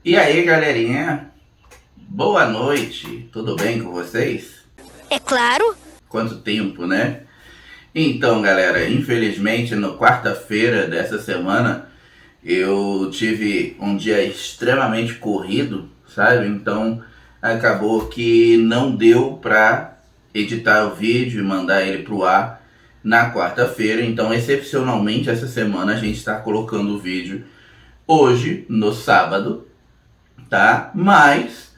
E aí, galerinha? Boa noite, tudo bem com vocês? É claro. Quanto tempo, né? Então, galera, infelizmente, no quarta-feira dessa semana, eu tive um dia extremamente corrido, sabe? Então, acabou que não deu pra editar o vídeo e mandar ele pro ar na quarta-feira. Então, excepcionalmente, essa semana a gente está colocando o vídeo hoje, no sábado, tá? Mas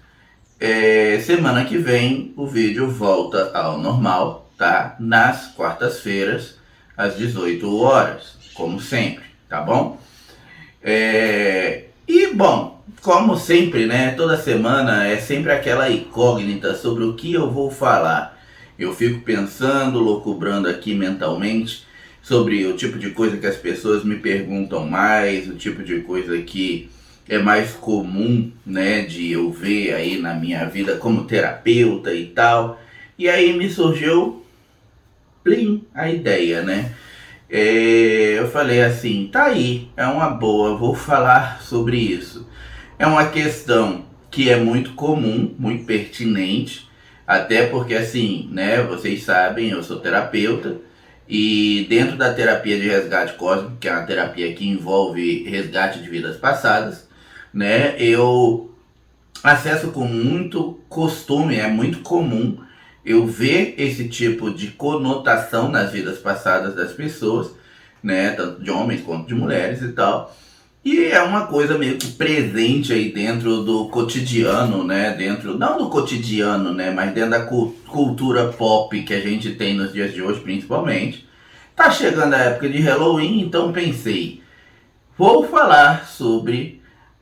semana que vem o vídeo volta ao normal, tá? Nas quartas-feiras, às 18 horas, como sempre, tá bom? E bom, como sempre, né? Toda semana é sempre aquela incógnita sobre o que eu vou falar. Eu fico pensando, loucubrando aqui mentalmente sobre o tipo de coisa que as pessoas me perguntam mais, o tipo de coisa que é mais comum, né, de eu ver aí na minha vida como terapeuta e tal. E aí me surgiu, plim, a ideia, né? Eu falei assim, tá aí, é uma boa, vou falar sobre isso. É uma questão que é muito comum, muito pertinente, até porque assim, né, vocês sabem, eu sou terapeuta, e dentro da terapia de resgate cósmico, que é uma terapia que envolve resgate de vidas passadas, né, eu acesso com muito costume, é muito comum eu ver esse tipo de conotação nas vidas passadas das pessoas, né, tanto de homens quanto de mulheres e tal. E é uma coisa meio que presente aí dentro do cotidiano, né, dentro, não do cotidiano, né, mas dentro da cultura pop que a gente tem nos dias de hoje, principalmente. Tá chegando a época de Halloween, então pensei, vou falar sobre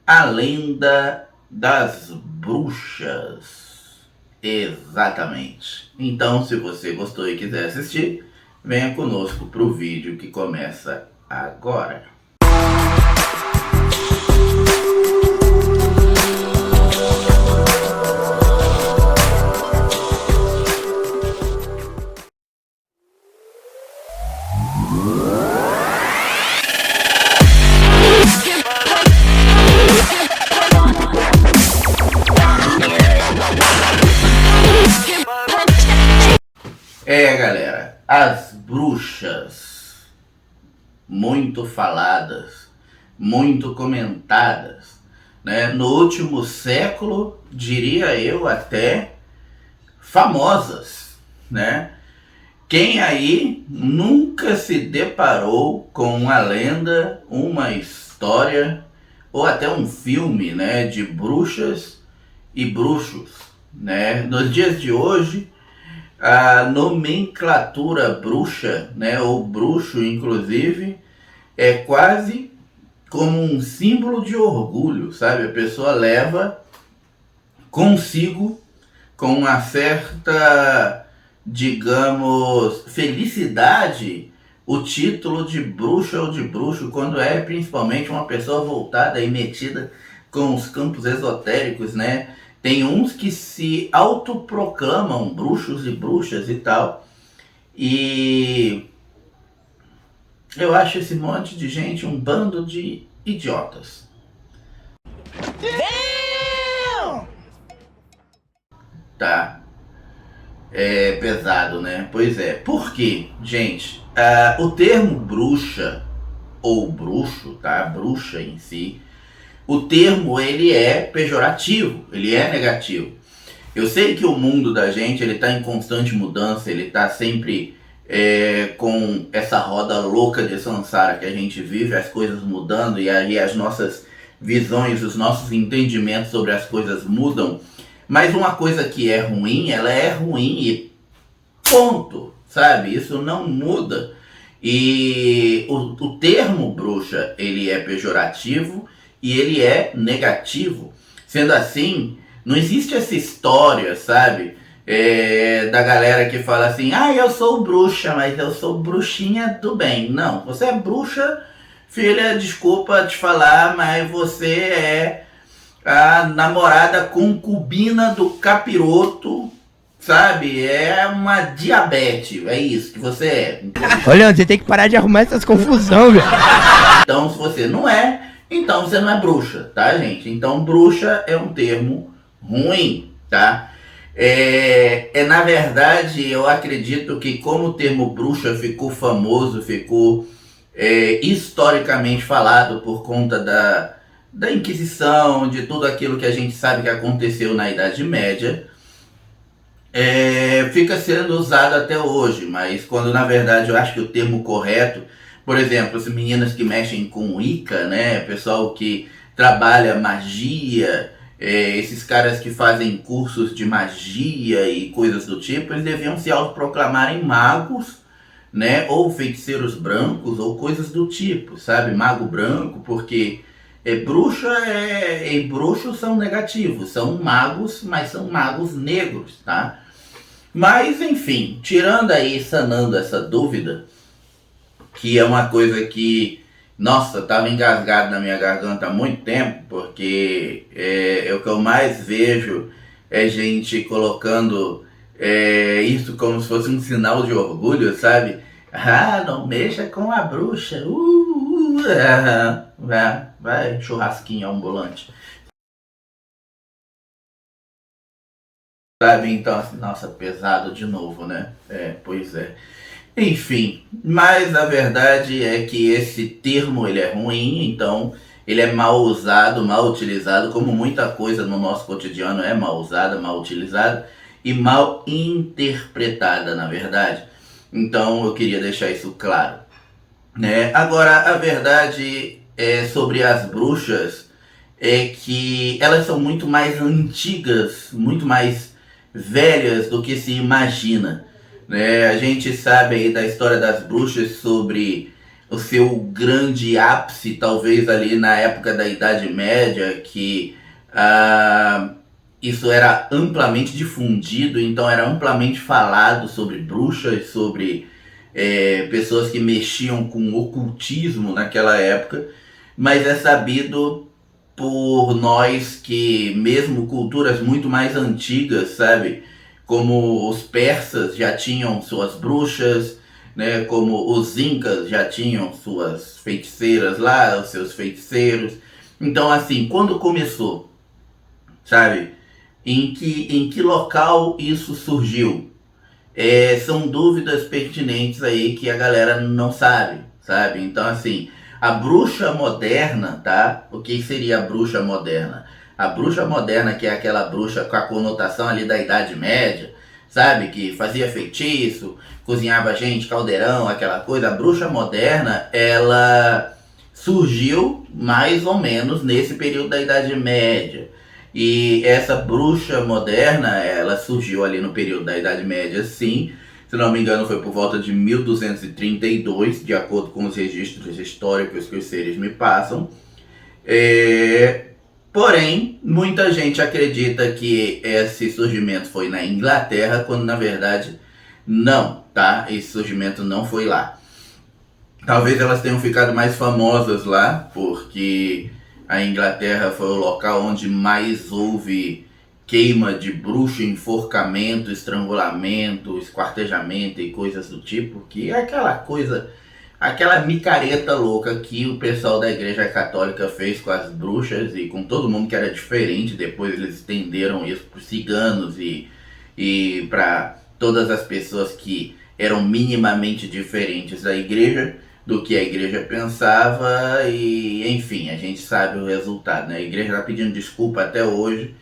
a lenda das bruxas. Exatamente. Então, se você gostou e quiser assistir, venha conosco pro vídeo que começa agora. Galera, as bruxas, muito faladas, muito comentadas, né? No último século, diria eu até famosas, né? Quem aí nunca se deparou com uma lenda, uma história ou até um filme, né, de bruxas e bruxos, né? Nos dias de hoje, a nomenclatura bruxa, né, ou bruxo inclusive, é quase como um símbolo de orgulho, sabe? A pessoa leva consigo com uma certa, digamos, felicidade o título de bruxa ou de bruxo, quando é principalmente uma pessoa voltada e metida com os campos esotéricos, né? Tem uns que se autoproclamam bruxos e bruxas e tal. E eu acho esse monte de gente um bando de idiotas. Tá? É pesado, né? Pois é. Por quê, gente? O termo bruxa ou bruxo, tá? Bruxa em si, o termo ele é pejorativo, ele é negativo. Eu sei que o mundo da gente ele está em constante mudança, ele está sempre com essa roda louca de samsara que a gente vive, as coisas mudando e aí as nossas visões, os nossos entendimentos sobre as coisas mudam. Mas uma coisa que é ruim, ela é ruim e ponto, sabe? Isso não muda. E o termo bruxa ele é pejorativo e ele é negativo. Sendo assim, não existe essa história, sabe? Da galera que fala assim, eu sou bruxa, mas eu sou bruxinha do bem. Não, você é bruxa, filha, desculpa te falar, mas você é a namorada concubina do capiroto, sabe? É uma diabetes, é isso que você é. Olha, você tem que parar de arrumar essas confusão, velho. Então, se você não é, então você não é bruxa, tá, gente? Então bruxa é um termo ruim, tá? Na verdade, eu acredito que como o termo bruxa ficou famoso, ficou historicamente falado por conta da Inquisição, de tudo aquilo que a gente sabe que aconteceu na Idade Média, fica sendo usado até hoje, mas quando na verdade eu acho que o termo correto, por exemplo, as meninas que mexem com Wicca, né, pessoal que trabalha magia, esses caras que fazem cursos de magia e coisas do tipo, eles deviam se autoproclamarem magos, né, ou feiticeiros brancos ou coisas do tipo, sabe, mago branco, porque bruxa e bruxos são negativos, são magos, mas são magos negros, tá? Mas, enfim, tirando aí, sanando essa dúvida, que é uma coisa que, nossa, estava engasgado na minha garganta há muito tempo, porque o que eu mais vejo é gente colocando isso como se fosse um sinal de orgulho, sabe? Ah, não mexa com a bruxa. Vai, churrasquinho ambulante. Sabe, então, assim, nossa, pesado de novo, né? Pois é. Enfim, mas a verdade é que esse termo ele é ruim, então ele é mal usado, mal utilizado, como muita coisa no nosso cotidiano é mal usada, mal utilizada e mal interpretada, na verdade. Então eu queria deixar isso claro, né? Agora, a verdade sobre as bruxas é que elas são muito mais antigas, muito mais velhas do que se imagina, né? A gente sabe aí da história das bruxas sobre o seu grande ápice, talvez ali na época da Idade Média, que ah, isso era amplamente difundido, então era amplamente falado sobre bruxas, sobre pessoas que mexiam com ocultismo naquela época, mas é sabido por nós que mesmo culturas muito mais antigas, sabe? Como os persas já tinham suas bruxas, né? Como os incas já tinham suas feiticeiras lá, os seus feiticeiros. Então, assim, quando começou, sabe? Em que local isso surgiu? São dúvidas pertinentes aí que a galera não sabe, sabe? Então, assim, a bruxa moderna, tá? O que seria a bruxa moderna? A bruxa moderna, que é aquela bruxa com a conotação ali da Idade Média, sabe? Que fazia feitiço, cozinhava gente, caldeirão, aquela coisa. A bruxa moderna, ela surgiu mais ou menos nesse período da Idade Média. E essa bruxa moderna, ela surgiu ali no período da Idade Média, sim. Se não me engano, foi por volta de 1232, de acordo com os registros históricos que os seres me passam. Porém, muita gente acredita que esse surgimento foi na Inglaterra, quando na verdade não, tá? Esse surgimento não foi lá. Talvez elas tenham ficado mais famosas lá, porque a Inglaterra foi o local onde mais houve queima de bruxo, enforcamento, estrangulamento, esquartejamento e coisas do tipo, que é aquela coisa, aquela micareta louca que o pessoal da Igreja Católica fez com as bruxas e com todo mundo que era diferente. Depois eles estenderam isso para os ciganos e para todas as pessoas que eram minimamente diferentes da igreja, do que a igreja pensava, e enfim, a gente sabe o resultado, né? A igreja está pedindo desculpa até hoje,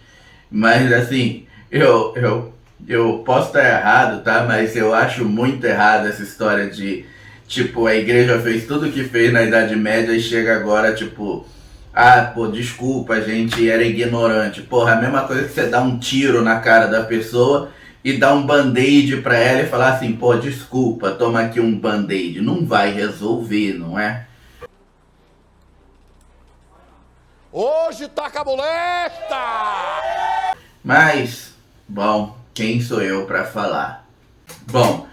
mas assim, eu posso estar errado, tá? Mas eu acho muito errado essa história de, tipo, a igreja fez tudo o que fez na Idade Média e chega agora, tipo, ah, pô, desculpa, a gente era ignorante. Porra, a mesma coisa que você dá um tiro na cara da pessoa e dar um band-aid pra ela e falar assim, pô, desculpa, toma aqui um band-aid. Não vai resolver, não é? Hoje tá cabuleta! Mas, bom, quem sou eu pra falar? Bom,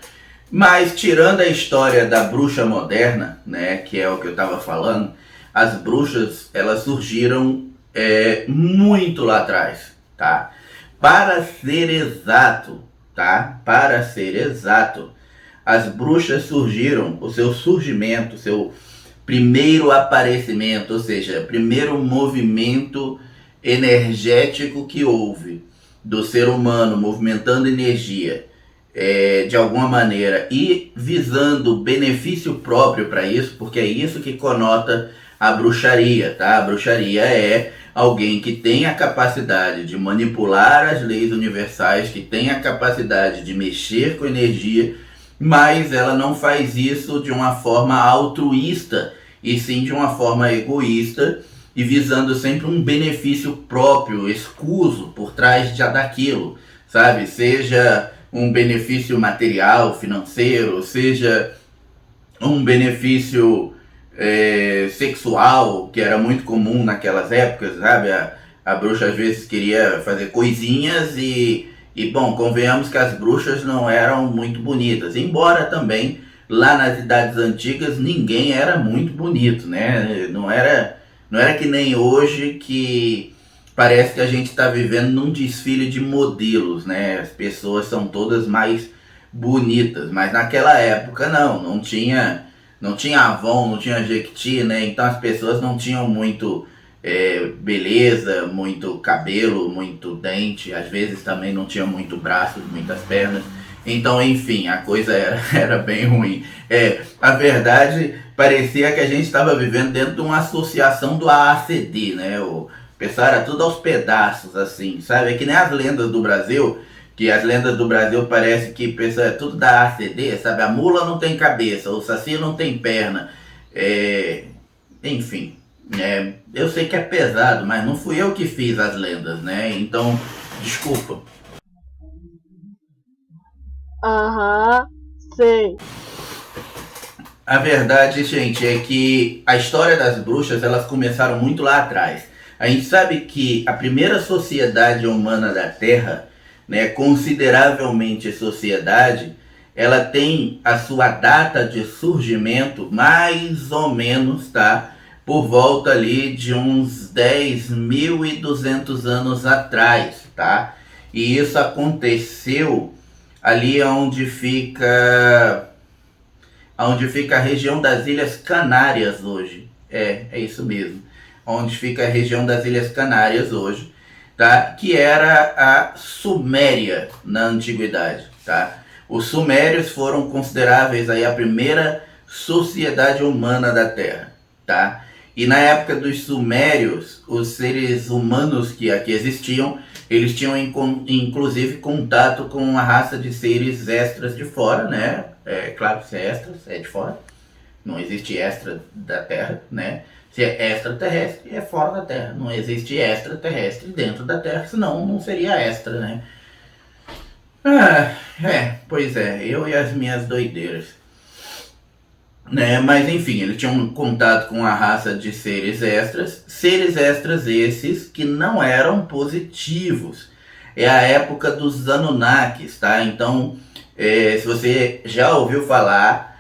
mas tirando a história da bruxa moderna, né, que é o que eu tava falando, as bruxas, elas surgiram muito lá atrás, tá? Para ser exato, tá? Para ser exato, as bruxas surgiram, o seu surgimento, seu primeiro aparecimento, ou seja, primeiro movimento energético que houve do ser humano movimentando energia de alguma maneira e visando benefício próprio para isso, porque é isso que conota a bruxaria, tá? A bruxaria é alguém que tem a capacidade de manipular as leis universais, que tem a capacidade de mexer com energia, mas ela não faz isso de uma forma altruísta, e sim de uma forma egoísta, e visando sempre um benefício próprio, escuso, por trás daquilo, sabe? Seja um benefício material, financeiro, seja um benefício sexual, que era muito comum naquelas épocas, sabe? A bruxa às vezes queria fazer coisinhas e bom, convenhamos que as bruxas não eram muito bonitas, embora também lá nas idades antigas ninguém era muito bonito, né? Não era que nem hoje, que parece que a gente está vivendo num desfile de modelos, né? As pessoas são todas mais bonitas, mas naquela época não tinha Avon, não tinha Jequiti, né? Então as pessoas não tinham muito beleza, muito cabelo, muito dente, às vezes também não tinha muito braço, muitas pernas. Então, enfim, a coisa era bem ruim. A verdade, parecia que a gente estava vivendo dentro de uma associação do AACD, né? O pessoal era tudo aos pedaços, assim, sabe? É que nem as lendas do Brasil, que as lendas do Brasil parece que pessoal, é tudo da AACD, sabe? A mula não tem cabeça, o saci não tem perna. Enfim, eu sei que é pesado, mas não fui eu que fiz as lendas, né? Então, desculpa. Aham, sei. A verdade, gente, é que a história das bruxas, elas começaram muito lá atrás. A gente sabe que a primeira sociedade humana da Terra, né, consideravelmente sociedade, ela tem a sua data de surgimento mais ou menos, tá? Por volta ali de uns 10.200 anos atrás, tá? E isso aconteceu ali onde fica a região das Ilhas Canárias hoje. É isso mesmo. Onde fica a região das Ilhas Canárias hoje, tá? Que era a Suméria na antiguidade, tá? Os sumérios foram consideráveis aí a primeira sociedade humana da Terra, tá? E na época dos sumérios, os seres humanos que aqui existiam, eles tinham inclusive contato com a raça de seres extras de fora, né? Claro que se é extras, é de fora. Não existe extra da Terra, né? Se é extraterrestre, é fora da Terra. Não existe extraterrestre dentro da Terra, senão não seria extra, né? Pois é, eu e as minhas doideiras. Né? Mas enfim, eles tinham contato com a raça de seres extras esses que não eram positivos. É a época dos Anunnakis, tá? Então, se você já ouviu falar,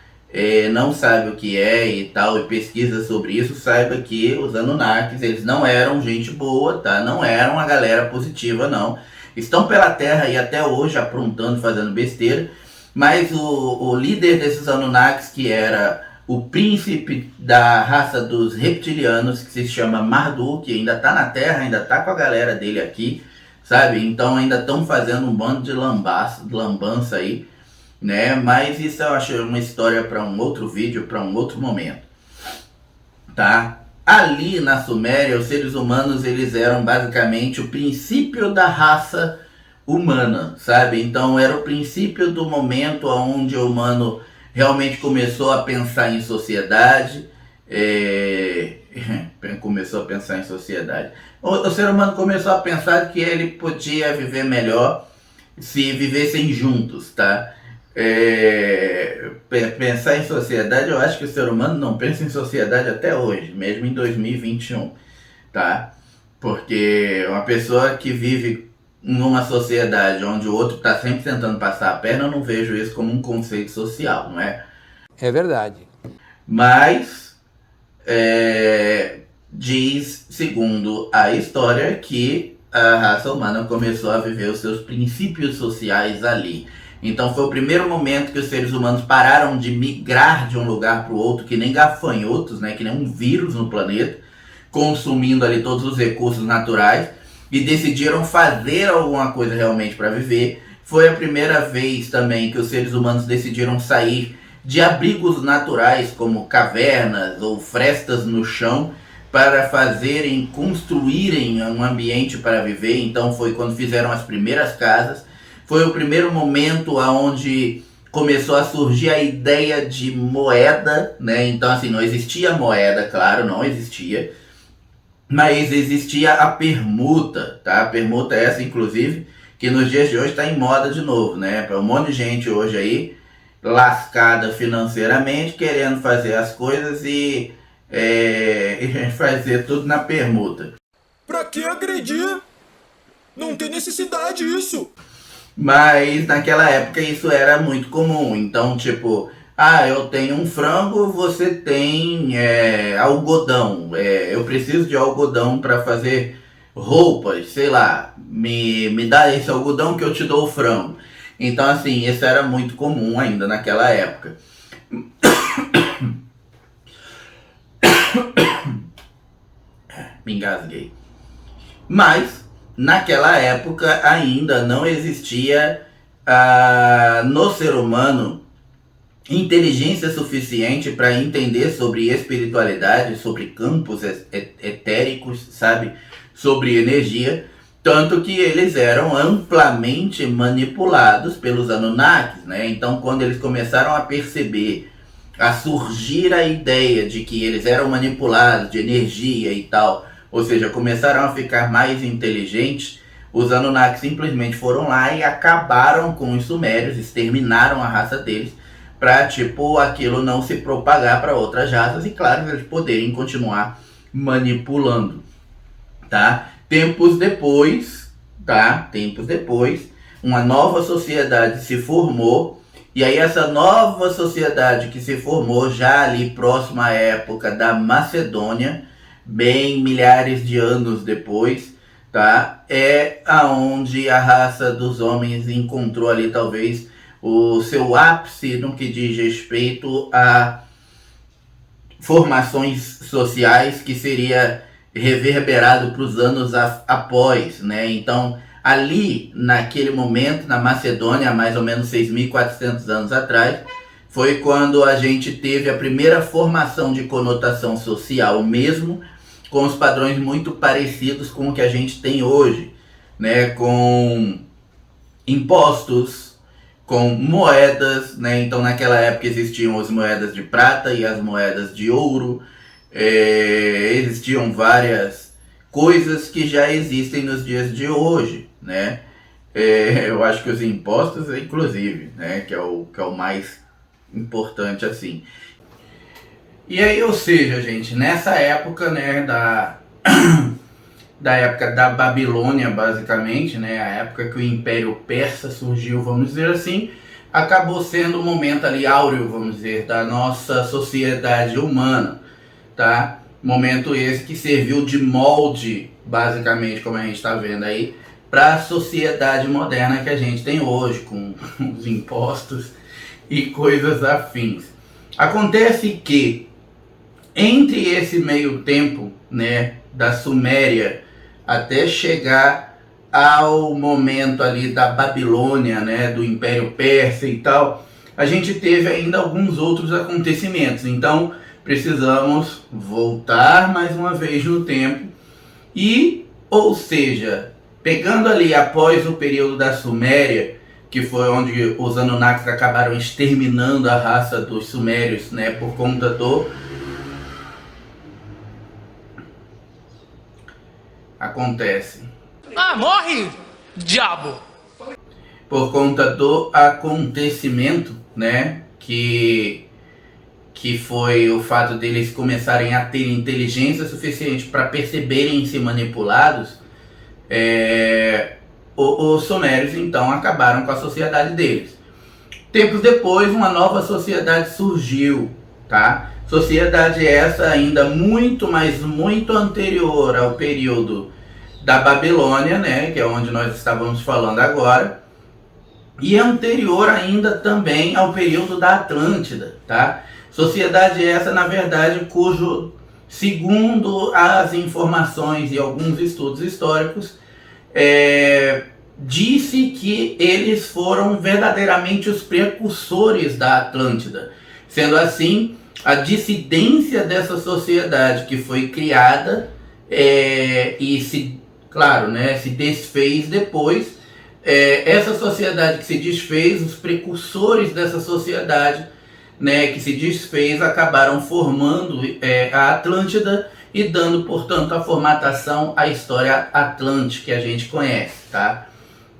não sabe o que é e tal, e pesquisa sobre isso, saiba que os Anunnakis, eles não eram gente boa, tá? Não eram a galera positiva, não. Estão pela Terra e até hoje aprontando, fazendo besteira. Mas o líder desses Anunnakis, que era o príncipe da raça dos reptilianos, que se chama Marduk, ainda está na Terra, ainda está com a galera dele aqui, sabe? Então ainda estão fazendo um bando de lambança aí, né? Mas isso eu acho uma história para um outro vídeo, para um outro momento, tá? Ali na Suméria, os seres humanos, eles eram basicamente o princípio da raça humana, sabe? Então era o princípio do momento onde o humano realmente começou a pensar em sociedade. Começou a pensar em sociedade. O ser humano começou a pensar que ele podia viver melhor se vivessem juntos, tá? Pensar em sociedade, eu acho que o ser humano não pensa em sociedade até hoje, mesmo em 2021, tá? Porque uma pessoa que vive numa sociedade onde o outro está sempre tentando passar a perna, eu não vejo isso como um conceito social, não é? É verdade. Mas diz, segundo a história, que a raça humana começou a viver os seus princípios sociais ali. Então foi o primeiro momento que os seres humanos pararam de migrar de um lugar para o outro, que nem gafanhotos, né, que nem um vírus no planeta, consumindo ali todos os recursos naturais, e decidiram fazer alguma coisa realmente para viver. Foi a primeira vez também que os seres humanos decidiram sair de abrigos naturais, como cavernas ou frestas no chão, para construírem um ambiente para viver. Então foi quando fizeram as primeiras casas. Foi o primeiro momento onde começou a surgir a ideia de moeda, né? Então assim, não existia moeda, claro, não existia. Mas existia a permuta, tá? A permuta é essa, inclusive, que nos dias de hoje está em moda de novo, né? Para um monte de gente hoje aí, lascada financeiramente, querendo fazer as coisas e fazer tudo na permuta. Pra que agredir? Não tem necessidade isso. Mas naquela época isso era muito comum. Então, tipo, eu tenho um frango, você tem algodão. Eu preciso de algodão para fazer roupas, sei lá. Me dá esse algodão que eu te dou o frango. Então, assim, isso era muito comum ainda naquela época. Me engasguei. Mas naquela época ainda não existia no ser humano inteligência suficiente para entender sobre espiritualidade, sobre campos etéricos, sabe? Sobre energia. Tanto que eles eram amplamente manipulados pelos Anunnakis, né? Então quando eles começaram a perceber, a surgir a ideia de que eles eram manipulados de energia e tal, ou seja, começaram a ficar mais inteligentes, os Anunnakis simplesmente foram lá e acabaram com os sumérios, exterminaram a raça deles, para tipo, aquilo não se propagar para outras raças e, claro, eles poderem continuar manipulando, tá? Tempos depois, uma nova sociedade se formou, e aí essa nova sociedade que se formou já ali próximo à época da Macedônia, bem milhares de anos depois, tá? É aonde a raça dos homens encontrou ali talvez o seu ápice no que diz respeito a formações sociais que seria reverberado para os anos após, né? Então, ali, naquele momento, na Macedônia, há mais ou menos 6.400 anos atrás, foi quando a gente teve a primeira formação de conotação social mesmo, com os padrões muito parecidos com o que a gente tem hoje, né? Com impostos, com moedas, né? Então naquela época existiam as moedas de prata e as moedas de ouro, existiam várias coisas que já existem nos dias de hoje, né? Eu acho que os impostos, inclusive, né? Que é o mais importante assim. E aí, ou seja, gente, nessa época, né, da época da Babilônia, basicamente, né, a época que o Império Persa surgiu, vamos dizer assim, acabou sendo um momento ali áureo, vamos dizer, da nossa sociedade humana, tá? Momento esse que serviu de molde, basicamente, como a gente está vendo aí, para a sociedade moderna que a gente tem hoje, com os impostos e coisas afins. Acontece que entre esse meio tempo, né, da Suméria até chegar ao momento ali da Babilônia, né, do Império Persa e tal, a gente teve ainda alguns outros acontecimentos. Então precisamos voltar mais uma vez no tempo e, ou seja, pegando ali após o período da Suméria, que foi onde os Anunnakis acabaram exterminando a raça dos Sumérios, né, por conta do acontece. Morre, diabo! Por conta do acontecimento, né, que foi o fato deles começarem a ter inteligência suficiente para perceberem-se manipulados, os sumérios então acabaram com a sociedade deles. Tempos depois, uma nova sociedade surgiu, tá? Sociedade essa ainda muito, mas muito anterior ao período da Babilônia, né, que é onde nós estávamos falando agora, e anterior ainda também ao período da Atlântida, tá? Sociedade essa, na verdade, cujo, segundo as informações e alguns estudos históricos, disse que eles foram verdadeiramente os precursores da Atlântida. Sendo assim, a dissidência dessa sociedade que foi criada e se, claro, né, se desfez depois, essa sociedade que se desfez, os precursores dessa sociedade, né, que se desfez, acabaram formando a Atlântida e dando, portanto, a formatação à história atlântica que a gente conhece, tá?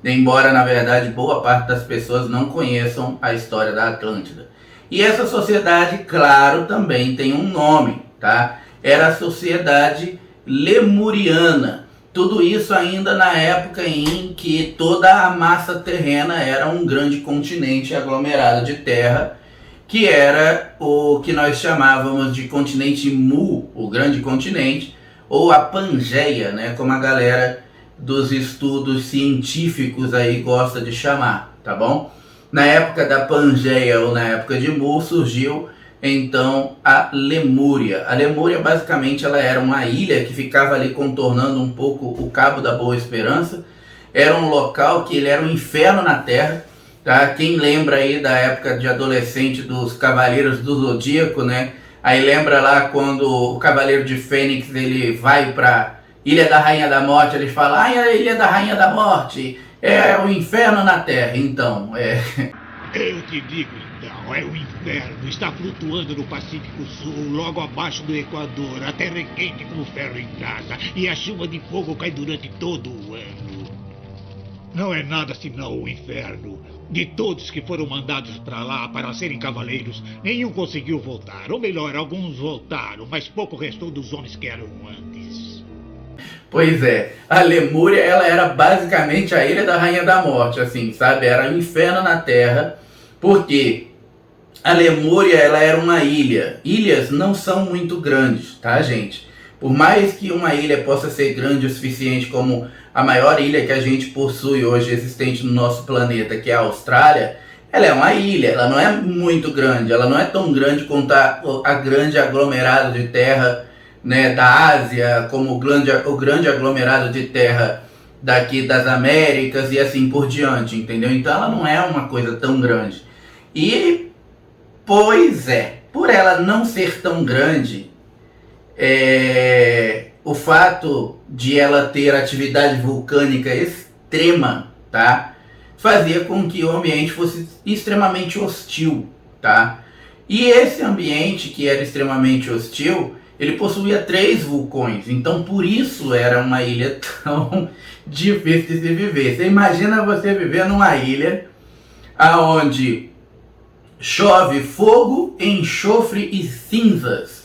Embora, na verdade, boa parte das pessoas não conheçam a história da Atlântida. E essa sociedade, claro, também tem um nome, tá? Era a Sociedade Lemuriana. Tudo isso ainda na época em que toda a massa terrena era um grande continente aglomerado de terra, que era o que nós chamávamos de continente Mu, o grande continente, ou a Pangeia, né, como a galera dos estudos científicos aí gosta de chamar, tá bom? Na época da Pangeia ou na época de Mu surgiu então a Lemúria. A Lemúria basicamente ela era uma ilha que ficava ali contornando um pouco o Cabo da Boa Esperança. Era um local que ele era um inferno na Terra, tá? Quem lembra aí da época de adolescente dos Cavaleiros do Zodíaco, né? Aí lembra lá quando o Cavaleiro de Fênix ele vai para Ilha da Rainha da Morte, ele fala, é a Ilha da Rainha da Morte, é o inferno na Terra. Então, Eu te digo então, é o inferno, está flutuando no Pacífico Sul, logo abaixo do Equador, a terra é quente como ferro em casa, e a chuva de fogo cai durante todo o ano. Não é nada senão o inferno. De todos que foram mandados para lá para serem cavaleiros, nenhum conseguiu voltar, ou melhor, alguns voltaram, mas pouco restou dos homens que eram antes. Pois é, a Lemúria ela era basicamente a Ilha da Rainha da Morte, assim, sabe? Era o inferno na Terra, porque a Lemúria ela era uma ilha. Ilhas não são muito grandes, tá, gente? Por mais que uma ilha possa ser grande o suficiente como a maior ilha que a gente possui hoje existente no nosso planeta, que é a Austrália, ela é uma ilha, ela não é muito grande, ela não é tão grande quanto a grande aglomerado de terra, né, da Ásia, como o grande aglomerado de terra daqui das Américas e assim por diante, entendeu? Então ela não é uma coisa tão grande. E, pois é, por ela não ser tão grande, o fato de ela ter atividade vulcânica extrema, tá, fazia com que o ambiente fosse extremamente hostil, tá? E esse ambiente que era extremamente hostil, ele possuía 3 vulcões, então por isso era uma ilha tão difícil de se viver. Você imagina você viver numa ilha onde chove fogo, enxofre e cinzas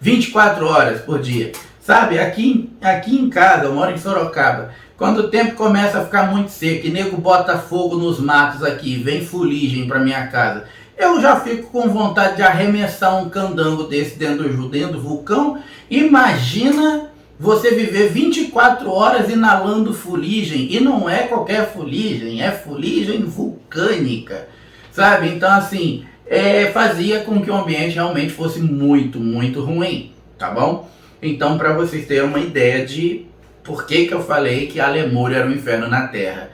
24 horas por dia. Sabe, aqui em casa, eu moro em Sorocaba, quando o tempo começa a ficar muito seco e nego bota fogo nos matos aqui, vem fuligem pra minha casa, eu já fico com vontade de arremessar um candango desse dentro do vulcão. Imagina você viver 24 horas inalando fuligem, e não é qualquer fuligem, é fuligem vulcânica, sabe? Então assim, fazia com que o ambiente realmente fosse muito, muito ruim, tá bom? Então, para vocês terem uma ideia de por que eu falei que a Lemúria era um inferno na Terra.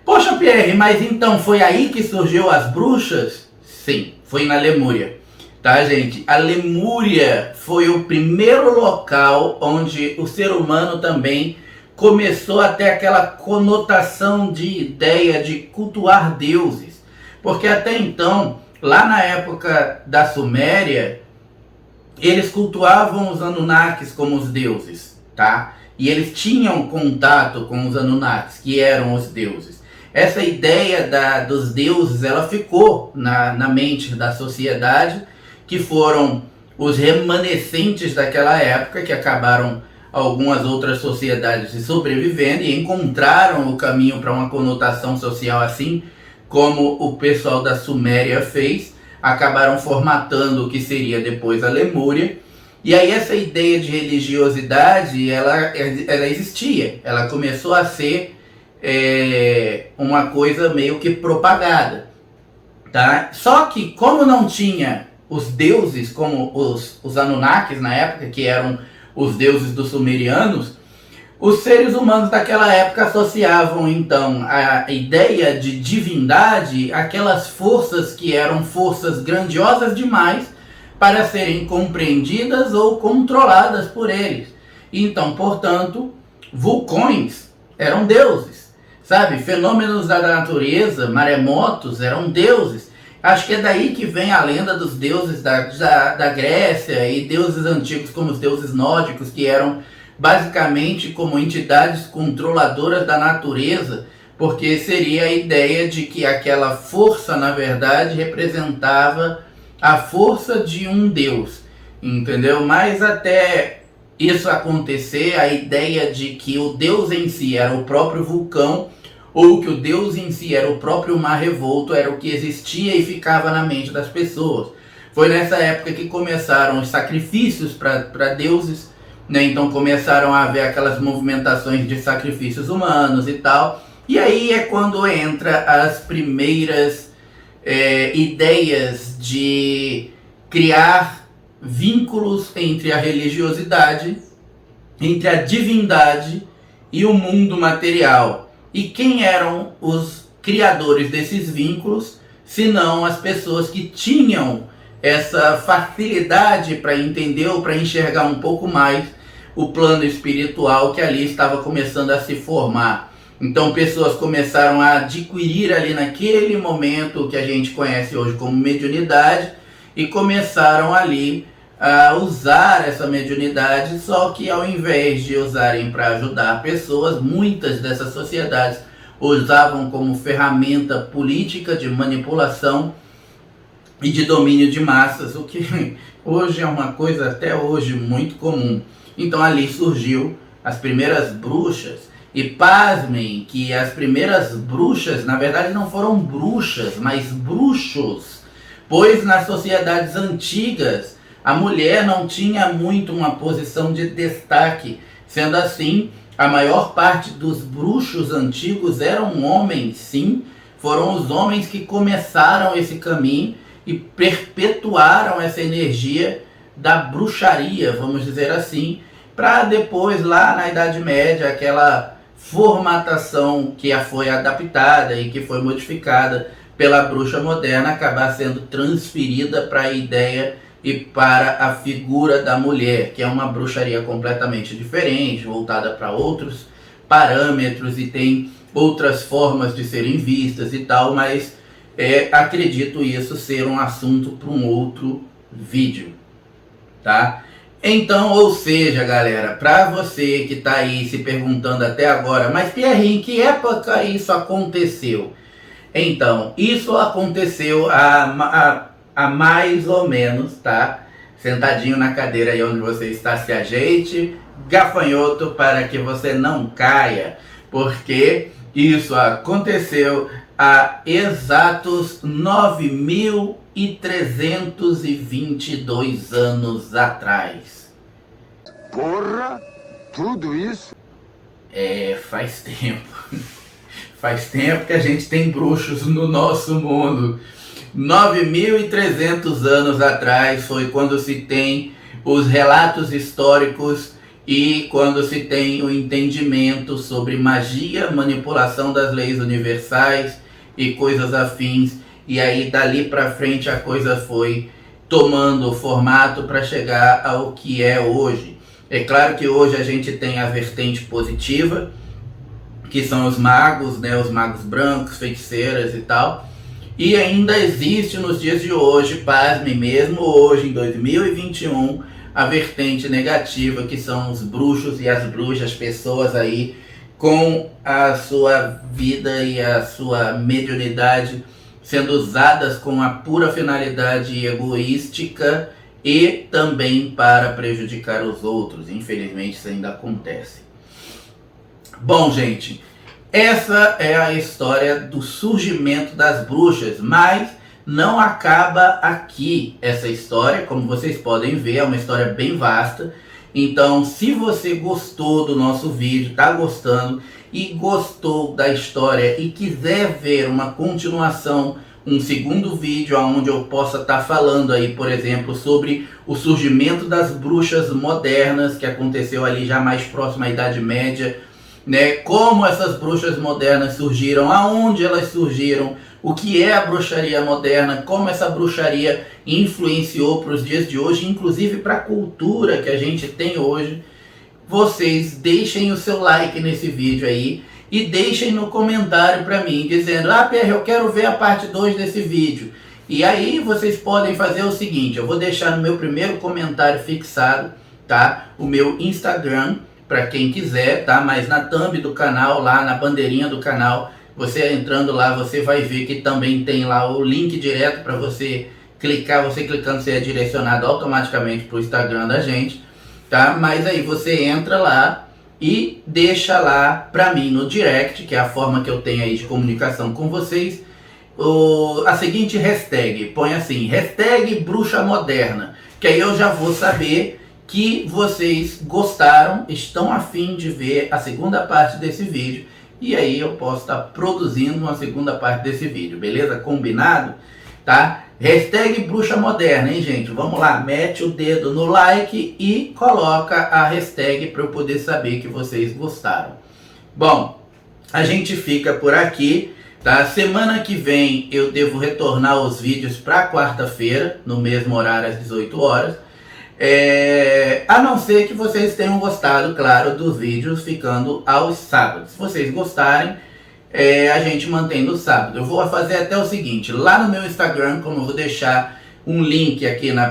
Poxa, Pierre, mas então foi aí que surgiu as bruxas? Sim, foi na Lemúria. Tá, gente? A Lemúria foi o primeiro local onde o ser humano também começou a ter aquela conotação de ideia de cultuar deuses. Porque até então, lá na época da Suméria, eles cultuavam os Anunnakis como os deuses, tá? E eles tinham contato com os Anunnakis, que eram os deuses. Essa ideia dos deuses, ela ficou na mente da sociedade, que foram os remanescentes daquela época, que acabaram algumas outras sociedades se sobrevivendo e encontraram o caminho para uma conotação social assim, como o pessoal da Suméria fez. Acabaram formatando o que seria depois a Lemúria. E aí essa ideia de religiosidade, ela existia. Ela começou a ser uma coisa meio que propagada, tá? Só que como não tinha os deuses como os Anunnakis na época, que eram os deuses dos sumerianos, os seres humanos daquela época associavam então a ideia de divindade àquelas forças que eram forças grandiosas demais para serem compreendidas ou controladas por eles. Então, portanto, vulcões eram deuses, sabe? Fenômenos da natureza, maremotos eram deuses. Acho que é daí que vem a lenda dos deuses da Grécia e deuses antigos como os deuses nórdicos, que eram basicamente como entidades controladoras da natureza, porque seria a ideia de que aquela força, na verdade, representava a força de um deus, entendeu? Mas até isso acontecer, a ideia de que o deus em si era o próprio vulcão, ou que o deus em si era o próprio mar revolto, era o que existia e ficava na mente das pessoas. Foi nessa época que começaram os sacrifícios para deuses, né? Então começaram a haver aquelas movimentações de sacrifícios humanos e tal. E aí é quando entra as primeiras ideias de criar vínculos entre a religiosidade, entre a divindade e o mundo material. E quem eram os criadores desses vínculos, senão as pessoas que tinham essa facilidade para entender ou para enxergar um pouco mais o plano espiritual que ali estava começando a se formar. Então pessoas começaram a adquirir ali naquele momento o que a gente conhece hoje como mediunidade e começaram ali a usar essa mediunidade, só que ao invés de usarem para ajudar pessoas, muitas dessas sociedades usavam como ferramenta política de manipulação e de domínio de massas, o que hoje é uma coisa até hoje muito comum. Então ali surgiu as primeiras bruxas, e pasmem que as primeiras bruxas na verdade não foram bruxas, mas bruxos, pois nas sociedades antigas a mulher não tinha muito uma posição de destaque. Sendo assim, a maior parte dos bruxos antigos eram homens, sim. Foram os homens que começaram esse caminho e perpetuaram essa energia da bruxaria, vamos dizer assim, para depois, lá na Idade Média, aquela formatação que foi adaptada e que foi modificada pela bruxa moderna acabar sendo transferida para a ideia e para a figura da mulher, que é uma bruxaria completamente diferente, voltada para outros parâmetros e tem outras formas de serem vistas e tal, mas acredito isso ser um assunto para um outro vídeo, tá? Então, ou seja, galera, para você que está aí se perguntando até agora, mas Pierre, em que época isso aconteceu? Então, isso aconteceu há mais ou menos, tá? Sentadinho na cadeira aí onde você está, se ajeite, gafanhoto, para que você não caia, porque isso aconteceu há exatos 9.322 anos atrás. Porra, tudo isso? Faz tempo. Faz tempo que a gente tem bruxos no nosso mundo. 9.300 anos atrás foi quando se tem os relatos históricos e quando se tem o entendimento sobre magia, manipulação das leis universais e coisas afins. E aí dali para frente a coisa foi tomando o formato para chegar ao que é hoje. É claro que hoje a gente tem a vertente positiva, que são os magos, né, os magos brancos, feiticeiras e tal. E ainda existe nos dias de hoje, pasmem, mesmo hoje em 2021, a vertente negativa, que são os bruxos e as bruxas, pessoas aí com a sua vida e a sua mediunidade sendo usadas com a pura finalidade egoística e também para prejudicar os outros. Infelizmente isso ainda acontece. Bom, gente, essa é a história do surgimento das bruxas, mas não acaba aqui essa história. Como vocês podem ver, é uma história bem vasta Então, se você gostou do nosso vídeo, tá gostando e gostou da história e quiser ver uma continuação, um segundo vídeo onde eu possa estar falando aí, por exemplo, sobre o surgimento das bruxas modernas, que aconteceu ali já mais próximo à Idade Média, né? Como essas bruxas modernas surgiram, aonde elas surgiram, o que é a bruxaria moderna, como essa bruxaria influenciou para os dias de hoje, inclusive para a cultura que a gente tem hoje. Vocês deixem o seu like nesse vídeo aí e deixem no comentário para mim, dizendo: ah, Pierre, eu quero ver a parte 2 desse vídeo. E aí vocês podem fazer o seguinte: eu vou deixar no meu primeiro comentário fixado, tá? O meu Instagram, para quem quiser, tá? Mas na thumb do canal, lá na bandeirinha do canal, você entrando lá, você vai ver que também tem lá o link direto para você clicar. Você clicando, você é direcionado automaticamente para o Instagram da gente, tá? Mas aí você entra lá e deixa lá para mim no direct, que é a forma que eu tenho aí de comunicação com vocês, a seguinte hashtag. Põe assim: hashtag bruxa moderna, que aí eu já vou saber que vocês gostaram, estão a fim de ver a segunda parte desse vídeo, e aí eu posso estar produzindo uma segunda parte desse vídeo, beleza? Combinado? Tá? Hashtag bruxa moderna, hein, gente? Vamos lá, mete o dedo no like e coloca a hashtag para eu poder saber que vocês gostaram. Bom, a gente fica por aqui, tá? Semana que vem eu devo retornar os vídeos para quarta-feira, no mesmo horário, às 18 horas. A não ser que vocês tenham gostado, claro, dos vídeos ficando aos sábados. Se vocês gostarem, a gente mantém no sábado. Eu vou fazer até o seguinte: lá no meu Instagram, como eu vou deixar um link aqui no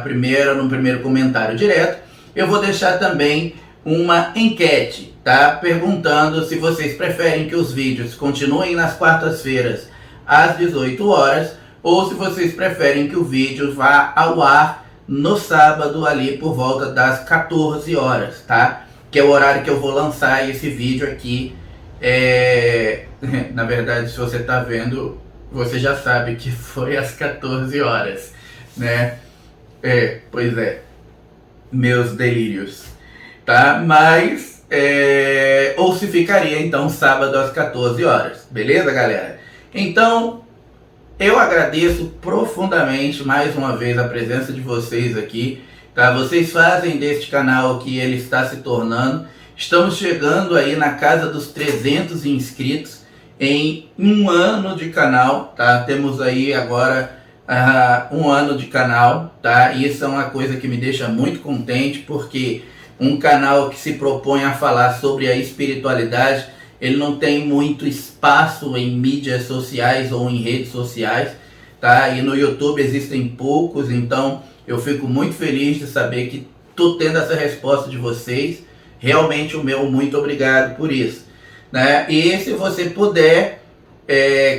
primeiro comentário direto, eu vou deixar também uma enquete, tá? Perguntando se vocês preferem que os vídeos continuem nas quartas-feiras às 18 horas ou se vocês preferem que o vídeo vá ao ar no sábado ali por volta das 14 horas, tá? Que é o horário que eu vou lançar esse vídeo aqui. Na verdade, se você tá vendo, você já sabe que foi às 14 horas, né? Pois é, meus delírios, tá? Mas, ou se ficaria então sábado às 14 horas, beleza, galera? Então, eu agradeço profundamente mais uma vez a presença de vocês aqui, tá? Vocês fazem deste canal que ele está se tornando. Estamos chegando aí na casa dos 300 inscritos em um ano de canal, tá? Temos aí agora um ano de canal, tá? E isso é uma coisa que me deixa muito contente, porque um canal que se propõe a falar sobre a espiritualidade, ele não tem muito espaço em mídias sociais ou em redes sociais, tá? E no YouTube existem poucos, então eu fico muito feliz de saber que estou tendo essa resposta de vocês. Realmente o meu muito obrigado por isso, né? E se você puder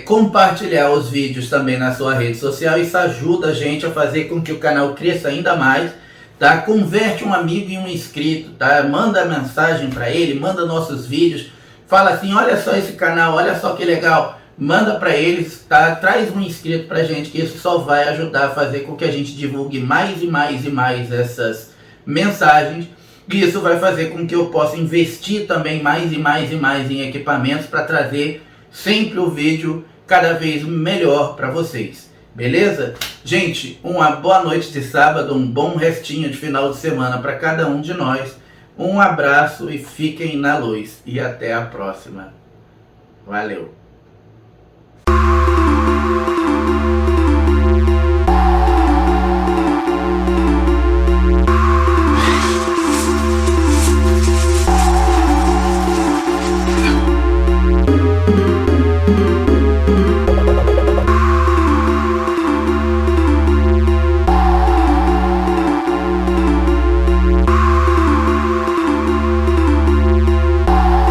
compartilhar os vídeos também na sua rede social, isso ajuda a gente a fazer com que o canal cresça ainda mais, tá? Converte um amigo em um inscrito, tá? Manda mensagem para ele, manda nossos vídeos, fala assim: olha só esse canal, olha só que legal, manda para eles, tá? Traz um inscrito pra gente, que isso só vai ajudar a fazer com que a gente divulgue mais e mais e mais essas mensagens. E isso vai fazer com que eu possa investir também mais e mais e mais em equipamentos para trazer sempre o vídeo cada vez melhor para vocês. Beleza? Gente, uma boa noite de sábado, um bom restinho de final de semana para cada um de nós. Um abraço e fiquem na luz. E até a próxima. Valeu!